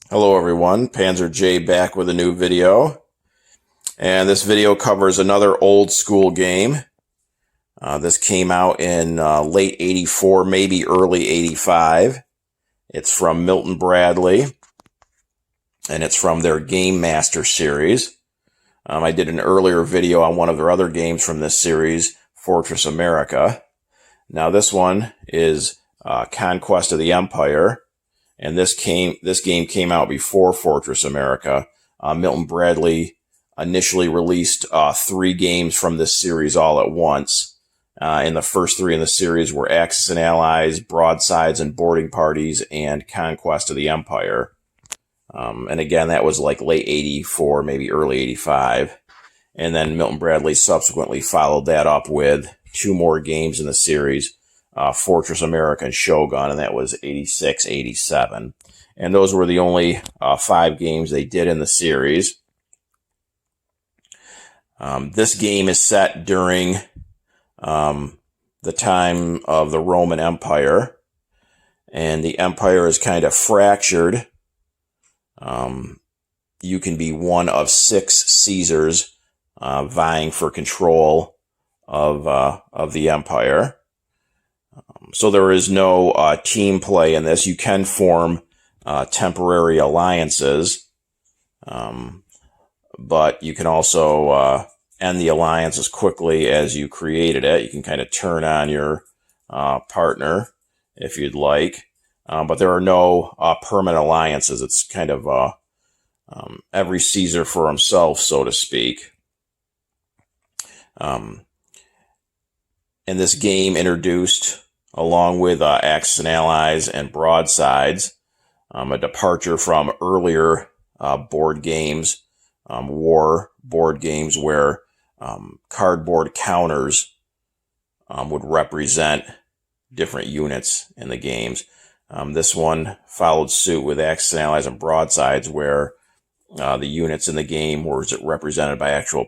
Hello everyone, Panzer J back with a new video. And this video covers another old school game. This came out in late 84, maybe early 85. It's from Milton Bradley, and it's from their Game Master series. I did an earlier video on one of their other games from this series, Fortress America. Now this one is Conquest of the Empire. And this game came out before Fortress America. Milton Bradley initially released 3 games from this series all at once. And the first 3 in the series were Axis and Allies, Broadsides and Boarding Parties, and Conquest of the Empire. And again, that was like late 84, maybe early 85. And then Milton Bradley subsequently followed that up with 2 more games in the series. Fortress America and Shogun, and that was 86, 87. And those were the only 5 games they did in the series. This game is set during the time of the Roman Empire, and the empire is kind of fractured. You can be one of 6 Caesars vying for control of the empire. So there is no team play in this. You can form temporary alliances, but you can also end the alliance as quickly as you created it. You can kind of turn on your partner if you'd like, but there are no permanent alliances. It's kind of every Caesar for himself, so to speak. And this game introduced, along with Axis and Allies and Broadsides, a departure from earlier board games, war board games, where cardboard counters would represent different units in the games. This one followed suit with Axis and Allies and Broadsides, where the units in the game were represented by actual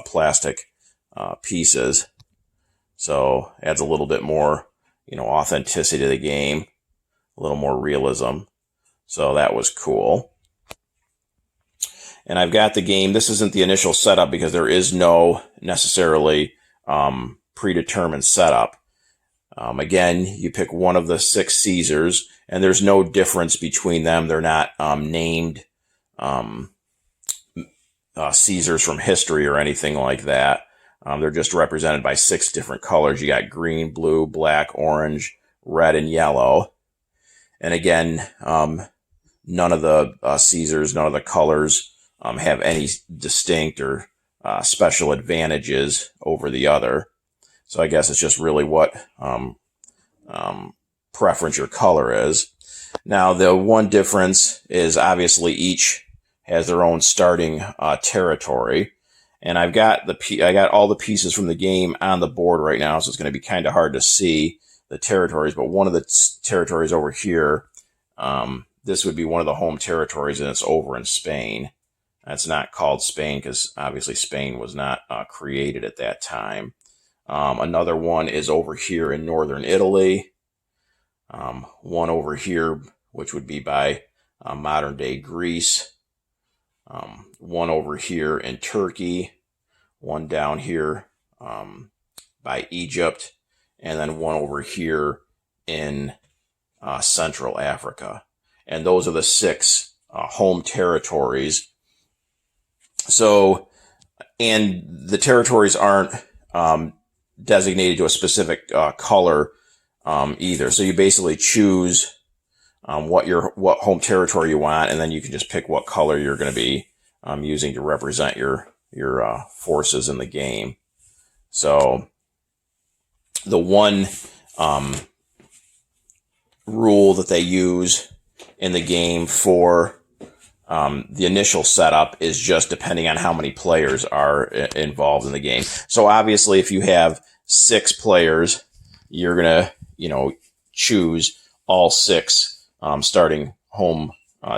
plastic pieces. So adds a little bit more, authenticity to the game, a little more realism. So that was cool. And I've got the game. This isn't the initial setup because there is no necessarily predetermined setup. Again, you pick one of the 6 Caesars, and there's no difference between them. They're not named Caesars from history or anything like that. They're just represented by 6 different colors. You got green, blue, black, orange, red, and yellow. And again, none of the Caesars, none of the colors have any distinct or special advantages over the other. So I guess it's just really what preference your color is. Now, the one difference is obviously each has their own starting territory. And I got all the pieces from the game on the board right now, so it's going to be kind of hard to see the territories. But one of the territories over here, this would be one of the home territories, and it's over in Spain. That's not called Spain because obviously Spain was not created at that time. Another one is over here in northern Italy. One over here, which would be by modern day Greece. One over here in Turkey, one down here by Egypt, and then one over here in Central Africa. And those are the 6 home territories. So, and the territories aren't designated to a specific color either. So you basically choose what home territory you want, and then you can just pick what color you're going to be using to represent your forces in the game. So the one rule that they use in the game for the initial setup is just depending on how many players are involved in the game. So obviously, if you have 6 players, you're going to, choose all 6 starting home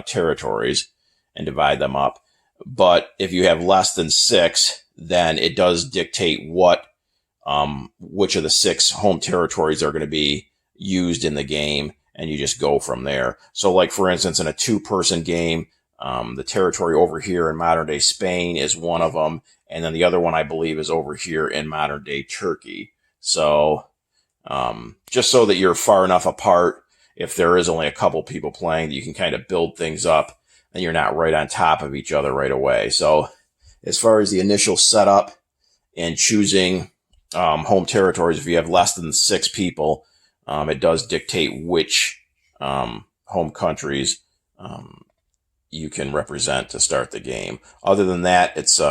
territories and divide them up. But if you have less than 6, then it does dictate which of the 6 home territories are going to be used in the game. and you just go from there. So like, for instance, in a 2-person game, the territory over here in modern-day Spain is one of them, and then the other one, I believe, is over here in modern-day Turkey. So just so that you're far enough apart, if there is only a couple people playing, that you can kind of build things up, and you're not right on top of each other right away. So as far as the initial setup and choosing home territories, if you have less than 6 people, it does dictate which home countries you can represent to start the game. Other than that, it's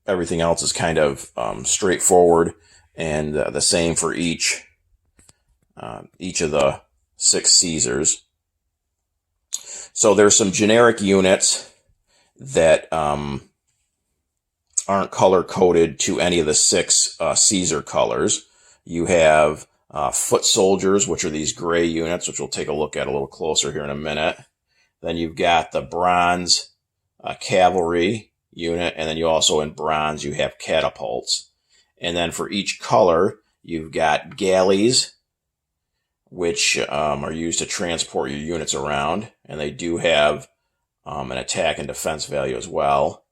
everything else is kind of straightforward, and the same for each of the 6 Caesars. So there's some generic units that aren't color coded to any of the 6 Caesar colors. You have foot soldiers, which are these gray units, which we'll take a look at a little closer here in a minute. Then you've got the bronze cavalry unit, and then you also, in bronze, you have catapults. And then for each color, you've got galleys, which are used to transport your units around, and they do have an attack and defense value as well.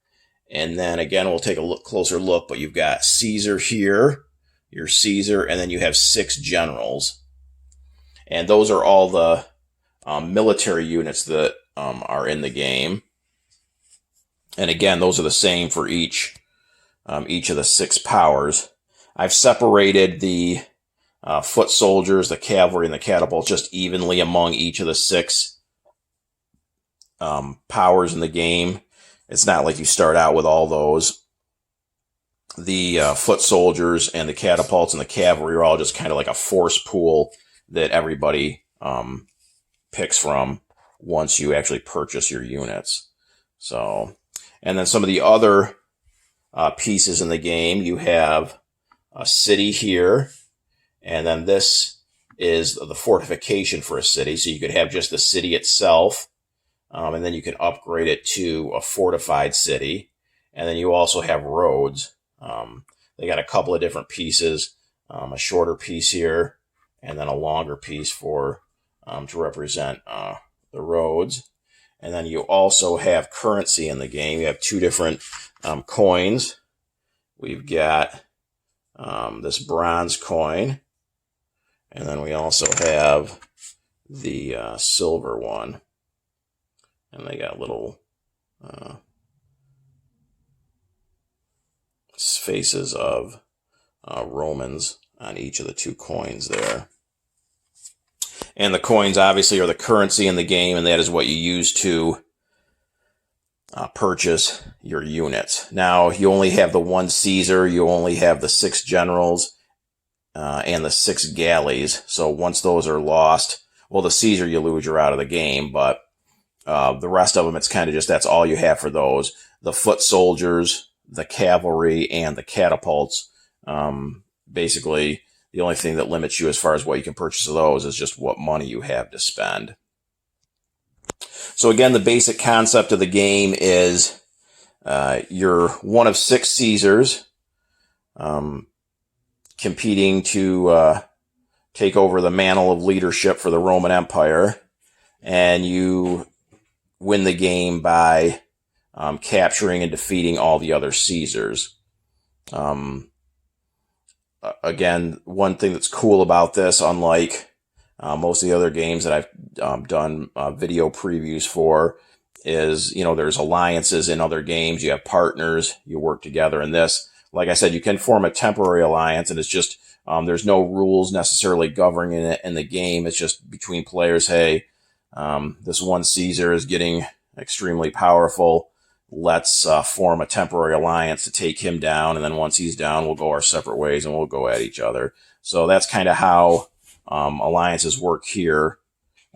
And then again, we'll take a closer look, but you've got Caesar here, your Caesar, and then you have 6 generals. And those are all the military units that are in the game. And again, those are the same for each of the 6 powers. I've separated the foot soldiers, the cavalry, and the catapults just evenly among each of the 6 powers in the game. It's not like you start out with all those. The foot soldiers and the catapults and the cavalry are all just kind of like a force pool that everybody picks from once you actually purchase your units. So, and then some of the other pieces in the game, you have a city here, and then this is the fortification for a city. So you could have just the city itself, and then you can upgrade it to a fortified city. And then you also have roads. They got a couple of different pieces, a shorter piece here, and then a longer piece for to represent the roads. And then you also have currency in the game. You have 2 different coins. We've got this bronze coin, and then we also have the silver one. And they got little faces of Romans on each of the 2 coins there. And the coins obviously are the currency in the game, and that is what you use to purchase your units. Now, you only have the 1 Caesar, you only have the 6 generals, and the 6 galleys. So once those are lost, well, the Caesar you lose, you're out of the game, but the rest of them, it's kind of just, that's all you have for those. The foot soldiers, the cavalry, and the catapults, basically, the only thing that limits you as far as what you can purchase of those is just what money you have to spend. So again, the basic concept of the game is you're one of 6 Caesars competing to take over the mantle of leadership for the Roman Empire, and you win the game by capturing and defeating all the other Caesars. Again, one thing that's cool about this, unlike most of the other games that I've done video previews for, is, there's alliances in other games. You have partners, you work together. In this, like I said, you can form a temporary alliance, and it's just, there's no rules necessarily governing it in the game. It's just between players. Hey, this one Caesar is getting extremely powerful. Let's form a temporary alliance to take him down, and then once he's down, we'll go our separate ways and we'll go at each other. So that's kind of how alliances work here.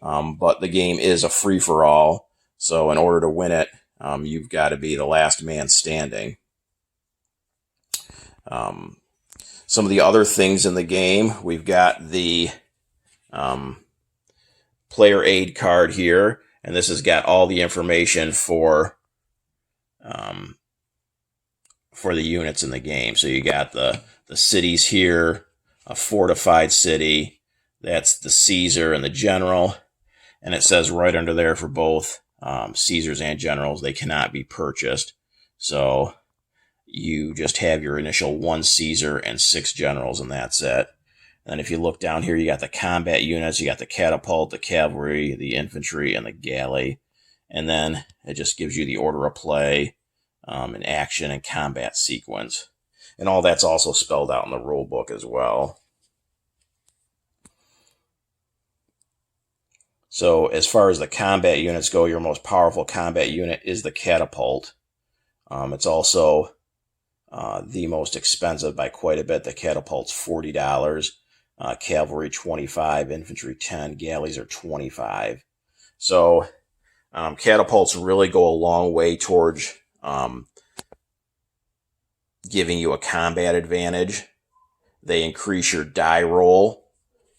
But the game is a free-for-all, so in order to win it, you've got to be the last man standing. Some of the other things in the game, we've got the player aid card here, and this has got all the information for the units in the game. So you got the cities here, a fortified city, that's the Caesar and the general. And it says right under there for both Caesars and Generals, they cannot be purchased. So you just have your initial 1 Caesar and 6 Generals, and that's it. And if you look down here, you got the combat units, you got the catapult, the cavalry, the infantry, and the galley. And then it just gives you the order of play, and action and combat sequence. And all that's also spelled out in the rule book as well. So as far as the combat units go, your most powerful combat unit is the catapult. It's also the most expensive by quite a bit. The catapult's $40, cavalry $25, infantry $10, galleys are $25. So catapults really go a long way towards giving you a combat advantage. They increase your die roll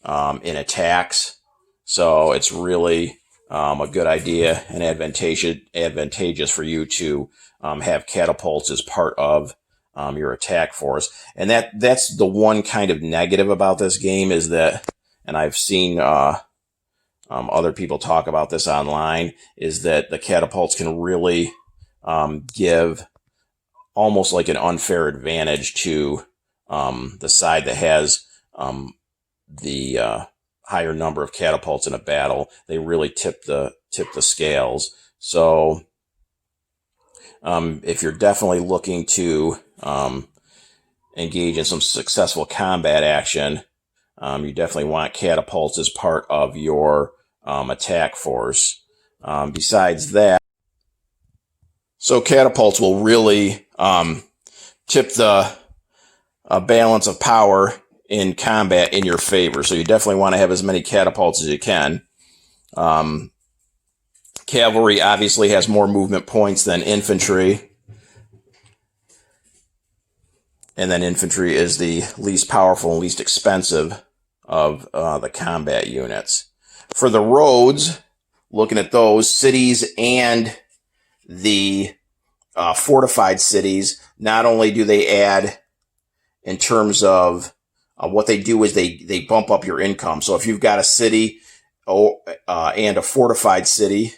in attacks. So it's really a good idea and advantageous for you to have catapults as part of your attack force. And that's the one kind of negative about this game is that, and I've seen other people talk about this online, is that the catapults can really give almost like an unfair advantage to the side that has the higher number of catapults in a battle. They really tip the scales. So if you're definitely looking to engage in some successful combat action, you definitely want catapults as part of your attack force. Besides that, so catapults will really tip the balance of power in combat in your favor. So you definitely want to have as many catapults as you can. Cavalry obviously has more movement points than infantry. And then infantry is the least powerful and least expensive of the combat units. For the roads, looking at those, cities and the fortified cities, not only do they add in terms of what they do is they bump up your income. So if you've got a city and a fortified city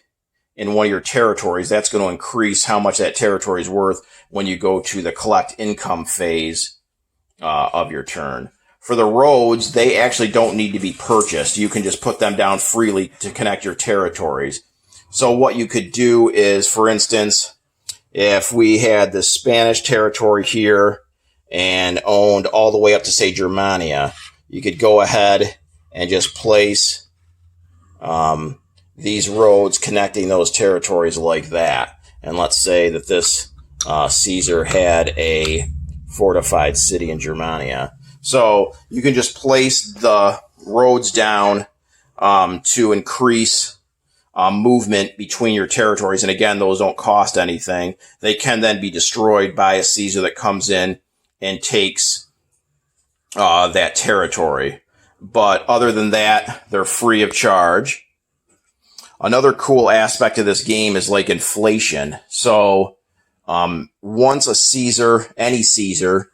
in one of your territories, that's going to increase how much that territory is worth when you go to the collect income phase of your turn. For the roads, they actually don't need to be purchased. You can just put them down freely to connect your territories. So what you could do is, for instance, if we had the Spanish territory here and owned all the way up to, say, Germania, you could go ahead and just place these roads connecting those territories like that. And let's say that this Caesar had a fortified city in Germania. So you can just place the roads down to increase movement between your territories. And again, those don't cost anything. They can then be destroyed by a Caesar that comes in and takes that territory. But other than that, they're free of charge. Another cool aspect of this game is like inflation. So once a Caesar, any Caesar,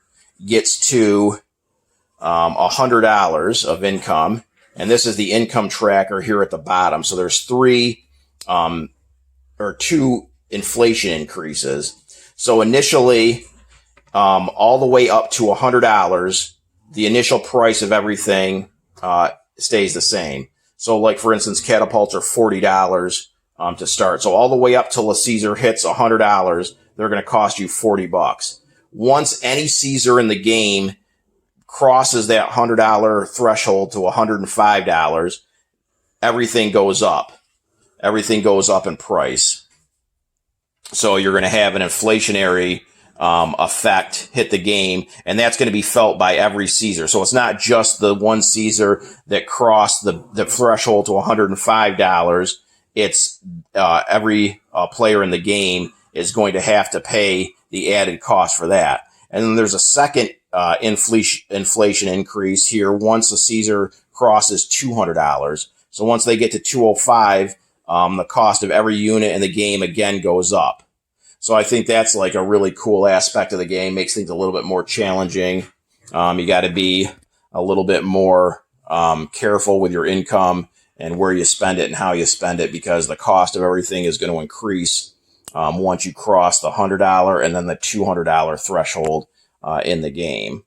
gets to $100 of income, and this is the income tracker here at the bottom. So there's two inflation increases. So initially, all the way up to $100, the initial price of everything stays the same. So like, for instance, catapults are $40 to start. So all the way up till a Caesar hits $100, they're going to cost you $40. Once any Caesar in the game crosses that $100 threshold to $105, everything goes up. Everything goes up in price. So you're going to have an inflationary effect hit the game, and that's going to be felt by every Caesar. So it's not just the one Caesar that crossed the threshold to $105. It's every player in the game is going to have to pay the added cost for that. And then there's a second inflation increase here once a Caesar crosses $200. So once they get to 205, the cost of every unit in the game again goes up. So I think that's like a really cool aspect of the game, makes things a little bit more challenging. You got to be a little bit more careful with your income and where you spend it and how you spend it, because the cost of everything is going to increase once you cross the $100 and then the $200 threshold in the game.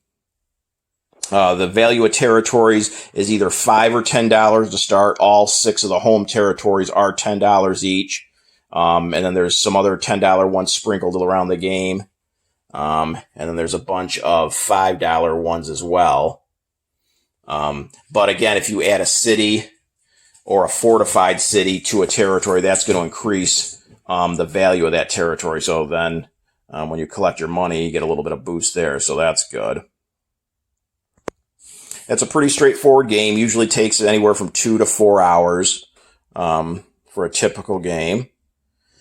The value of territories is either $5 or $10 to start. All 6 of the home territories are $10 each. And then there's some other $10 ones sprinkled around the game. And then there's a bunch of $5 ones as well. But again, if you add a city or a fortified city to a territory, that's going to increase the value of that territory. So then when you collect your money, you get a little bit of boost there. So that's good. It's a pretty straightforward game. Usually takes anywhere from 2 to 4 hours for a typical game.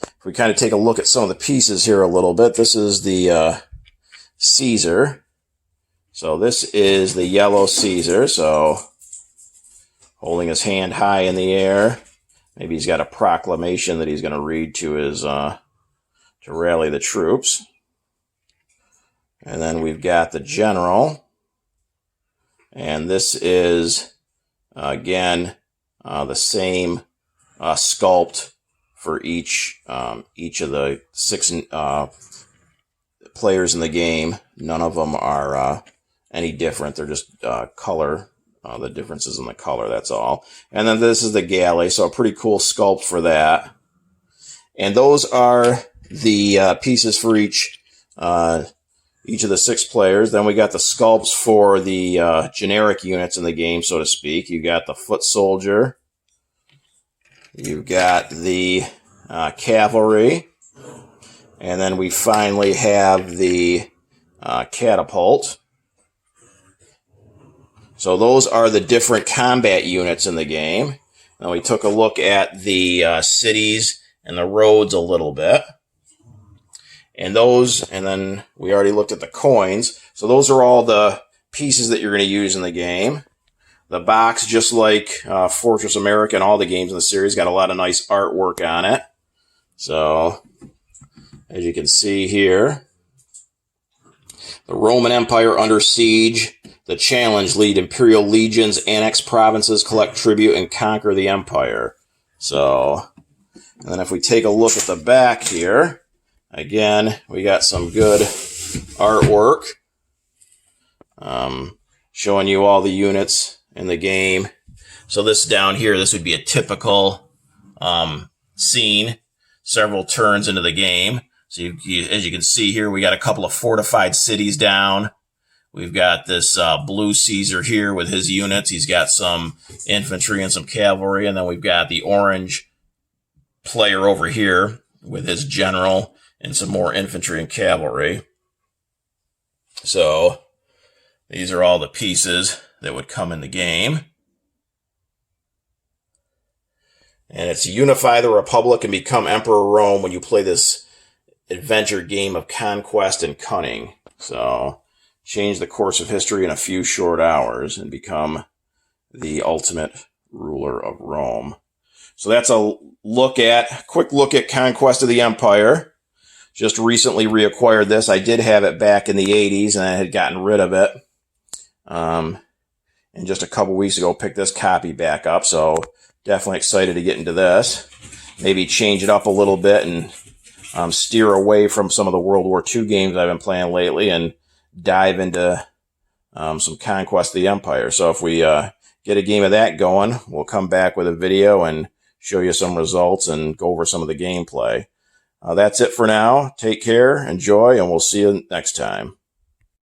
If we kind of take a look at some of the pieces here a little bit, this is the Caesar. So this is the yellow Caesar. So holding his hand high in the air. Maybe he's got a proclamation that he's going to read to his to rally the troops. And then we've got the general. And this is, again, the same sculpt for each of the 6 players in the game. None of them are any different. They're just color. The differences in the color, that's all. And then this is the galley, so a pretty cool sculpt for that. And those are the pieces for each of the 6 players. Then we got the sculpts for the generic units in the game, so to speak. You got the foot soldier. You've got the cavalry. And then we finally have the catapult. So those are the different combat units in the game. Now we took a look at the cities and the roads a little bit. And then we already looked at the coins. So those are all the pieces that you're going to use in the game. The box, just like Fortress America and all the games in the series, got a lot of nice artwork on it. So, as you can see here, the Roman Empire under siege. The challenge: lead imperial legions, annex provinces, collect tribute, and conquer the empire. So, and then if we take a look at the back here, again, we got some good artwork showing you all the units in the game. So this down here, this would be a typical scene several turns into the game. So as you can see here, we got a couple of fortified cities down. We've got this blue Caesar here with his units. He's got some infantry and some cavalry. And then we've got the orange player over here with his general and some more infantry and cavalry. So these are all the pieces that would come in the game. And it's unify the Republic and become Emperor Rome when you play this adventure game of conquest and cunning. So change the course of history in a few short hours and become the ultimate ruler of Rome. So that's a quick look at Conquest of the Empire. Just recently reacquired this. I did have it back in the 80s and I had gotten rid of it. And just a couple weeks ago picked this copy back up. So definitely excited to get into this. Maybe change it up a little bit and steer away from some of the World War II games I've been playing lately and dive into some Conquest of the Empire. So if we get a game of that going, we'll come back with a video and show you some results and go over some of the gameplay. That's it for now. Take care, enjoy, and we'll see you next time.